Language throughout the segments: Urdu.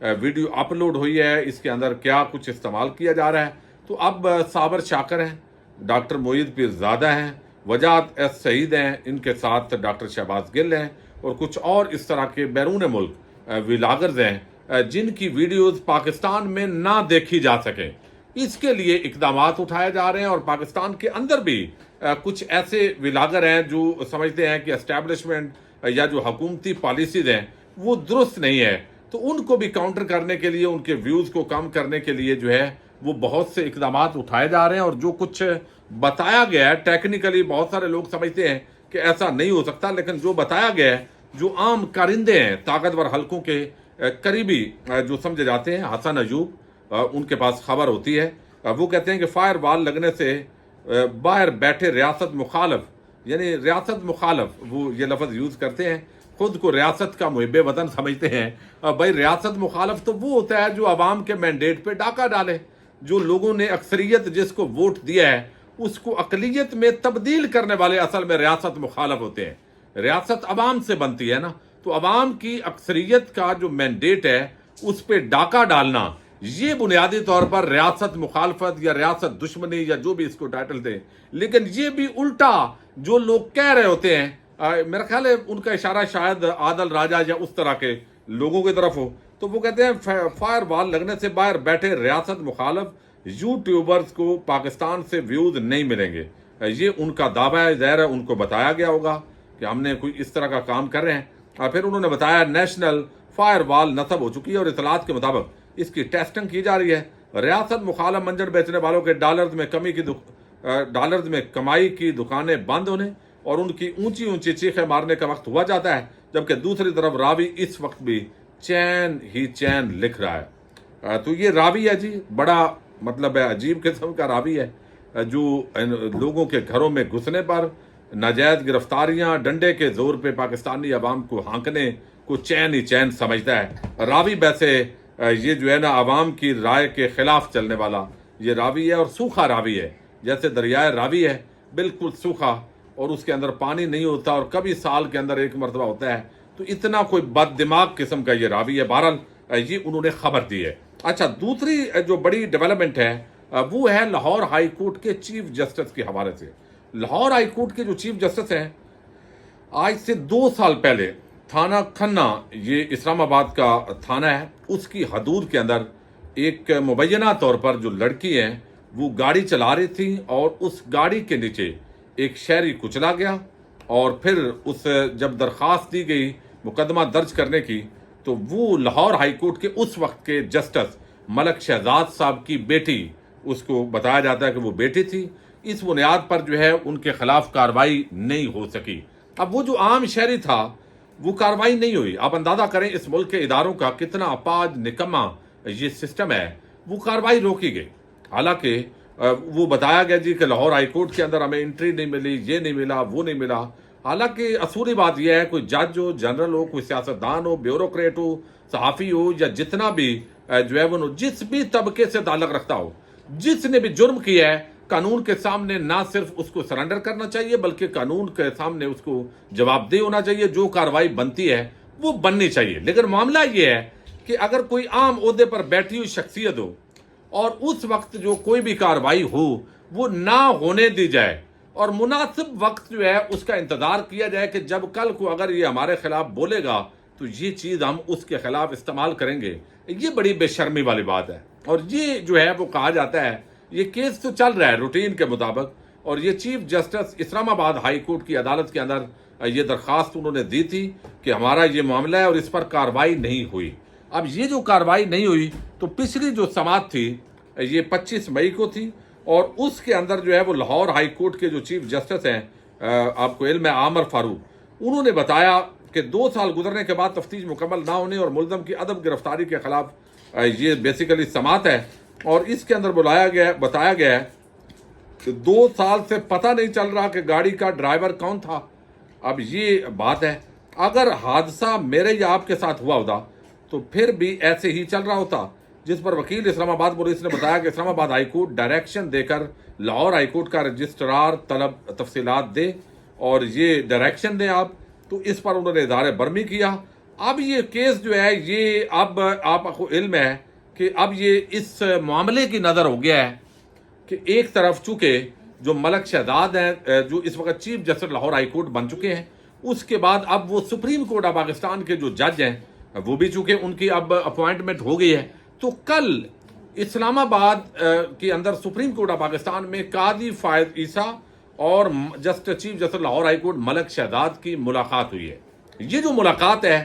ویڈیو اپلوڈ ہوئی ہے اس کے اندر کیا کچھ استعمال کیا جا رہا ہے. تو اب صابر شاکر ہیں, ڈاکٹر معید پیرزادہ ہیں, وجاہت ایس سعید ہیں, ان کے ساتھ ڈاکٹر شہباز گل ہیں اور کچھ اور اس طرح کے بیرون ملک ولاگرز ہیں جن کی ویڈیوز پاکستان میں نہ دیکھی جا سکیں. اس کے لیے اقدامات اٹھائے جا رہے ہیں اور پاکستان کے اندر بھی کچھ ایسے ولاگر ہیں جو سمجھتے ہیں کہ اسٹیبلشمنٹ یا جو حکومتی پالیسیز ہیں وہ درست نہیں ہے, تو ان کو بھی کاؤنٹر کرنے کے لیے, ان کے ویوز کو کم کرنے کے لیے جو ہے وہ بہت سے اقدامات اٹھائے جا رہے ہیں. اور جو کچھ بتایا گیا ہے ٹیکنیکلی بہت سارے لوگ سمجھتے ہیں کہ ایسا نہیں ہو سکتا, لیکن جو بتایا گیا ہے, جو عام کارندے ہیں طاقتور حلقوں کے قریبی جو سمجھے جاتے ہیں, حسن ایوب ان کے پاس خبر ہوتی ہے, وہ کہتے ہیں کہ فائر وال لگنے سے باہر بیٹھے ریاست مخالف, یعنی ریاست مخالف وہ یہ لفظ یوز کرتے ہیں, خود کو ریاست کا محب وطن سمجھتے ہیں. بھائی ریاست مخالف تو وہ ہوتا ہے جو عوام کے مینڈیٹ پہ ڈاکہ ڈالے, جو لوگوں نے اکثریت جس کو ووٹ دیا ہے اس کو اقلیت میں تبدیل کرنے والے اصل میں ریاست مخالف ہوتے ہیں. ریاست عوام سے بنتی ہے نا, تو عوام کی اکثریت کا جو مینڈیٹ ہے اس پہ ڈاکہ ڈالنا, یہ بنیادی طور پر ریاست مخالفت یا ریاست دشمنی یا جو بھی اس کو ٹائٹل دیں. لیکن یہ بھی الٹا جو لوگ کہہ رہے ہوتے ہیں, میرا خیال ہے ان کا اشارہ شاید عادل راجہ یا اس طرح کے لوگوں کی طرف ہو, تو وہ کہتے ہیں فائر وال لگنے سے باہر بیٹھے ریاست مخالف یوٹیوبرز کو پاکستان سے ویوز نہیں ملیں گے. یہ ان کا دعویٰ ہے, ظاہر ہے ان کو بتایا گیا ہوگا کہ ہم نے کوئی اس طرح کا کام کر رہے ہیں. اور پھر انہوں نے بتایا نیشنل فائر وال نصب ہو چکی ہے اور اطلاعات کے مطابق اس کی ٹیسٹنگ کی جا رہی ہے. ریاست مخالف منجر بیچنے والوں کے ڈالرز میں کمائی کی دکانیں بند ہونے اور ان کی اونچی اونچی چیخیں مارنے کا وقت ہوا جاتا ہے, جبکہ دوسری طرف راوی اس وقت بھی چین ہی چین لکھ رہا ہے. تو یہ راوی ہے جی, بڑا مطلب ہے عجیب قسم کا راوی ہے جو لوگوں کے گھروں میں گھسنے پر ناجائز گرفتاریاں ڈنڈے کے زور پہ پاکستانی عوام کو ہانکنے کو چین ہی چین سمجھتا ہے. راوی ویسے یہ جو ہے نا عوام کی رائے کے خلاف چلنے والا یہ راوی ہے, اور سوکھا راوی ہے, جیسے دریائے راوی ہے بالکل سوکھا اور اس کے اندر پانی نہیں ہوتا اور کبھی سال کے اندر ایک مرتبہ ہوتا ہے, تو اتنا کوئی بد دماغ قسم کا یہ راوی ہے. بہرحال یہ انہوں نے خبر دی ہے. اچھا, دوسری جو بڑی ڈیولپمنٹ ہے وہ ہے لاہور ہائی کورٹ کے چیف جسٹس کے حوالے سے. لاہور ہائی کورٹ کے جو چیف جسٹس ہیں, آج سے 2 سال پہلے تھانہ کھنہ, یہ اسلام آباد کا تھانہ ہے, اس کی حدود کے اندر ایک مبینہ طور پر جو لڑکی ہیں وہ گاڑی چلا رہی تھی اور اس گاڑی کے نیچے ایک شہری کچلا گیا. اور پھر اس جب درخواست دی گئی مقدمہ درج کرنے کی, تو وہ لاہور ہائی کورٹ کے اس وقت کے جسٹس ملک شہزاد صاحب کی بیٹی, اس کو بتایا جاتا ہے کہ وہ بیٹی تھی, اس بنیاد پر جو ہے ان کے خلاف کارروائی نہیں ہو سکی. اب وہ جو عام شہری تھا وہ کارروائی نہیں ہوئی. آپ اندازہ کریں اس ملک کے اداروں کا کتنا اپاج نکما یہ سسٹم ہے, وہ کارروائی روکی گئی. حالانکہ وہ بتایا گیا جی کہ لاہور ہائی کورٹ کے اندر ہمیں انٹری نہیں ملی, یہ نہیں ملا, وہ نہیں ملا. حالانکہ اصولی بات یہ ہے, کوئی جج ہو, جنرل ہو, کوئی سیاستدان ہو, بیوروکریٹ ہو, صحافی ہو, یا جتنا بھی جو ہے وہ جس بھی طبقے سے تعلق رکھتا ہو, جس نے بھی جرم کیا ہے, قانون کے سامنے نہ صرف اس کو سرنڈر کرنا چاہیے بلکہ قانون کے سامنے اس کو جواب دہ ہونا چاہیے. جو کارروائی بنتی ہے وہ بننی چاہیے. لیکن معاملہ یہ ہے کہ اگر کوئی عام عہدے پر بیٹھی ہوئی شخصیت ہو اور اس وقت جو کوئی بھی کارروائی ہو وہ نہ ہونے دی جائے اور مناسب وقت جو ہے اس کا انتظار کیا جائے کہ جب کل کو اگر یہ ہمارے خلاف بولے گا تو یہ چیز ہم اس کے خلاف استعمال کریں گے, یہ بڑی بے شرمی والی بات ہے. اور یہ جو ہے وہ کہا جاتا ہے, یہ کیس تو چل رہا ہے روٹین کے مطابق, اور یہ چیف جسٹس اسلام آباد ہائی کورٹ کی عدالت کے اندر یہ درخواست انہوں نے دی تھی کہ ہمارا یہ معاملہ ہے اور اس پر کارروائی نہیں ہوئی. اب یہ جو کارروائی نہیں ہوئی تو پچھلی جو سماعت تھی یہ 25 مئی کو تھی, اور اس کے اندر جو ہے وہ لاہور ہائی کورٹ کے جو چیف جسٹس ہیں, آپ کو علم ہے, عامر فاروق, انہوں نے بتایا کہ 2 سال گزرنے کے بعد تفتیش مکمل نہ ہونے اور ملزم کی عدم گرفتاری کے خلاف یہ بیسیکلی سماعت ہے. اور اس کے اندر بتایا گیا ہے کہ 2 سال سے پتہ نہیں چل رہا کہ گاڑی کا ڈرائیور کون تھا. اب یہ بات ہے, اگر حادثہ میرے یا آپ کے ساتھ ہوا ہوتا تو پھر بھی ایسے ہی چل رہا ہوتا, جس پر وکیل اسلام آباد پولیس نے بتایا کہ اسلام آباد ہائی کورٹ ڈائریکشن دے کر لاہور ہائی کورٹ کا رجسٹرار طلب تفصیلات دے اور یہ ڈائریکشن دیں آپ. تو اس پر انہوں نے اظہار برمی کیا اب یہ کیس جو ہے یہ اب آپ کو علم ہے کہ اب یہ اس معاملے کی نظر ہو گیا ہے کہ ایک طرف چونکہ جو ملک شہزاد ہیں جو اس وقت chief justice Lahore high court بن چکے ہیں، اس کے بعد اب وہ سپریم کورٹ آف پاکستان کے جو جج ہیں وہ بھی چونکہ ان کی اب اپوائنٹمنٹ ہو گئی ہے، تو کل اسلام آباد کے اندر سپریم کورٹ آف پاکستان میں قاضی فائز عیسیٰ اور chief justice Lahore high court Malik Shehzad کی ملاقات ہوئی ہے۔ یہ جو ملاقات ہے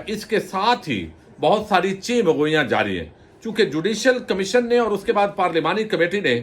اس کے ساتھ ہی بہت ساری مگوئیاں جاری ہیں، چونکہ جوڈیشل کمیشن نے اور اس کے بعد پارلیمانی کمیٹی نے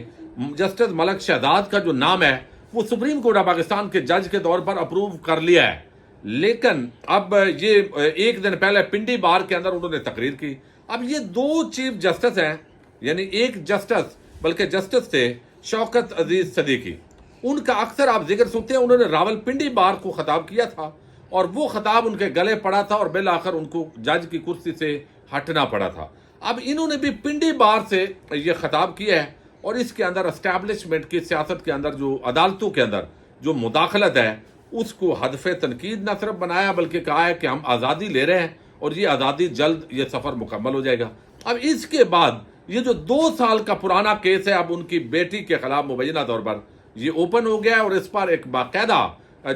جسٹس ملک شہزاد کا جو نام ہے وہ سپریم کورٹ آف پاکستان کے جج کے طور پر اپروو کر لیا ہے، لیکن اب یہ ایک دن پہلے پنڈی بار کے اندر انہوں نے تقریر کی۔ اب یہ دو چیف جسٹس ہیں، یعنی ایک جسٹس بلکہ جسٹس تھے شوکت عزیز صدیقی، ان کا اکثر آپ ذکر سنتے ہیں، انہوں نے راول پنڈی بار کو خطاب کیا تھا اور وہ خطاب ان کے گلے پڑا تھا اور بالآخر ان کو جج کی کرسی سے ہٹنا پڑا تھا۔ اب انہوں نے بھی پنڈی بار سے یہ خطاب کیا ہے اور اس کے اندر اسٹیبلشمنٹ کی سیاست کے اندر جو عدالتوں کے اندر جو مداخلت ہے اس کو ہدف تنقید نہ صرف بنایا بلکہ کہا ہے کہ ہم آزادی لے رہے ہیں اور یہ آزادی جلد یہ سفر مکمل ہو جائے گا۔ اب اس کے بعد یہ جو 2 سال کا پرانا کیس ہے اب ان کی بیٹی کے خلاف مبینہ طور پر یہ اوپن ہو گیا ہے اور اس پر ایک باقاعدہ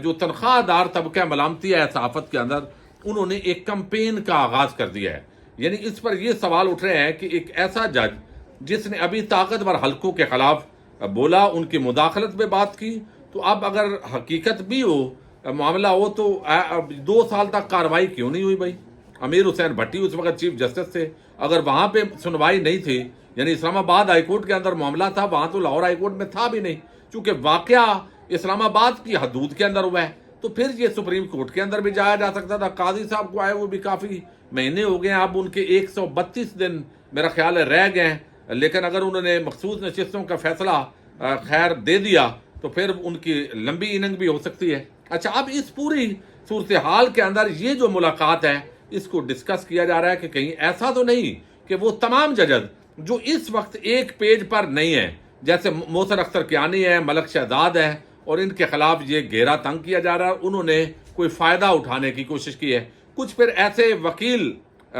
جو تنخواہ دار طبقہ ملامتی ہے صحافت کے اندر، انہوں نے ایک کمپین کا آغاز کر دیا ہے۔ یعنی اس پر یہ سوال اٹھ رہے ہیں کہ ایک ایسا جج جس نے ابھی طاقتور حلقوں کے خلاف بولا، ان کی مداخلت میں بات کی، تو اب اگر حقیقت بھی ہو معاملہ ہو تو 2 سال تک کارروائی کیوں نہیں ہوئی بھائی؟ امیر حسین بھٹی اس وقت چیف جسٹس تھے، اگر وہاں پہ سنوائی نہیں تھی، یعنی اسلام آباد ہائی کورٹ کے اندر معاملہ تھا، وہاں تو لاہور ہائی کورٹ میں تھا بھی نہیں، چونکہ واقعہ اسلام آباد کی حدود کے اندر ہوا ہے، تو پھر یہ سپریم کورٹ کے اندر بھی جایا جا سکتا تھا۔ قاضی صاحب کو آئے وہ بھی کافی مہینے ہو گئے ہیں، اب ان کے 132 دن میرا خیال ہے رہ گئے ہیں، لیکن اگر انہوں نے مخصوص نشستوں کا فیصلہ خیر دے دیا تو پھر ان کی لمبی اننگ بھی ہو سکتی ہے۔ اچھا، اب اس پوری صورتحال کے اندر یہ جو ملاقات ہے اس کو ڈسکس کیا جا رہا ہے کہ کہیں ایسا تو نہیں کہ وہ تمام ججز جو اس وقت ایک پیج پر نہیں ہیں، جیسے محسن اختر کیانی ہے، ملک شہزاد ہے، اور ان کے خلاف یہ گھیرا تنگ کیا جا رہا ہے، انہوں نے کوئی فائدہ اٹھانے کی کوشش کی ہے۔ کچھ پھر ایسے وکیل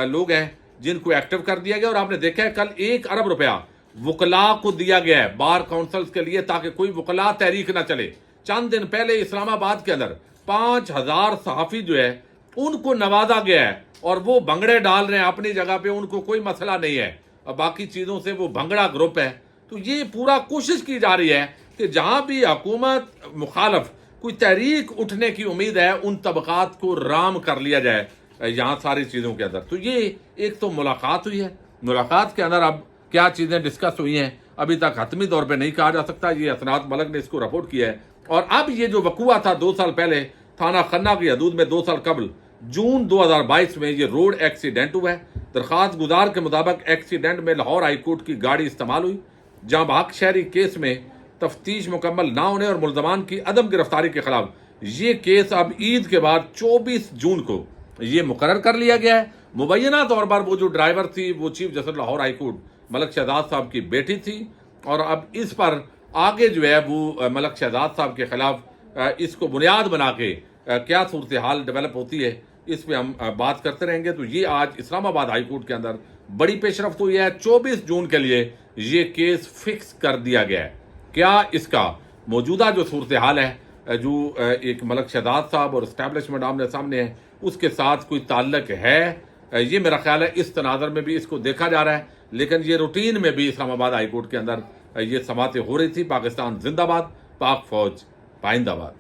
لوگ ہیں جن کو ایکٹیو کر دیا گیا، اور آپ نے دیکھا ہے کل 1 ارب روپیہ وکلاء کو دیا گیا ہے بار کونسلز کے لیے تاکہ کوئی وکلاء تحریک نہ چلے۔ چند دن پہلے اسلام آباد کے اندر 5000 صحافی جو ہے ان کو نوازا گیا ہے اور وہ بھنگڑے ڈال رہے ہیں اپنی جگہ پہ، ان کو کوئی مسئلہ نہیں ہے، اور باقی چیزوں سے وہ بھنگڑا گروپ ہے۔ تو یہ پورا کوشش کی جا رہی ہے کہ جہاں بھی حکومت مخالف کوئی تحریک اٹھنے کی امید ہے ان طبقات کو رام کر لیا جائے یہاں ساری چیزوں کے اندر۔ تو یہ ایک تو ملاقات ہوئی ہے، ملاقات کے اندر اب کیا چیزیں ڈسکس ہوئی ہیں ابھی تک حتمی طور پہ نہیں کہا جا سکتا، یہ اسناد ملک نے اس کو رپورٹ کیا ہے۔ اور اب یہ جو وقوع تھا 2 سال پہلے تھانہ کھنہ کی حدود میں 2 سال قبل جون 2022 میں یہ روڈ ایکسیڈنٹ ہوا ہے۔ درخواست گزار کے مطابق ایکسیڈنٹ میں لاہور ہائی کورٹ کی گاڑی استعمال ہوئی، جہاں بحق شہری کیس میں تفتیش مکمل نہ ہونے اور ملزمان کی عدم گرفتاری کے خلاف یہ کیس اب عید کے بعد 24 جون کو یہ مقرر کر لیا گیا ہے۔ مبینہ طور پر وہ جو ڈرائیور تھی وہ chief justice Lahore high court Malik Shehzad Sahib کی بیٹی تھی، اور اب اس پر آگے جو ہے وہ ملک شہزاد صاحب کے خلاف اس کو بنیاد بنا کے کیا صورتحال ڈیولپ ہوتی ہے اس پہ ہم بات کرتے رہیں گے۔ تو یہ آج اسلام آباد ہائی کورٹ کے اندر بڑی پیش رفت ہوئی ہے، 24 جون کے لیے یہ کیس فکس کر دیا گیا ہے۔ کیا اس کا موجودہ جو صورتحال ہے جو ایک ملک شہزاد صاحب اور اسٹیبلشمنٹ آمنے سامنے ہے اس کے ساتھ کوئی تعلق ہے، یہ میرا خیال ہے اس تناظر میں بھی اس کو دیکھا جا رہا ہے، لیکن یہ روٹین میں بھی اسلام آباد ہائی کورٹ کے اندر یہ سماعتیں ہو رہی تھی۔ پاکستان زندہ باد، پاک فوج پائندہ باد۔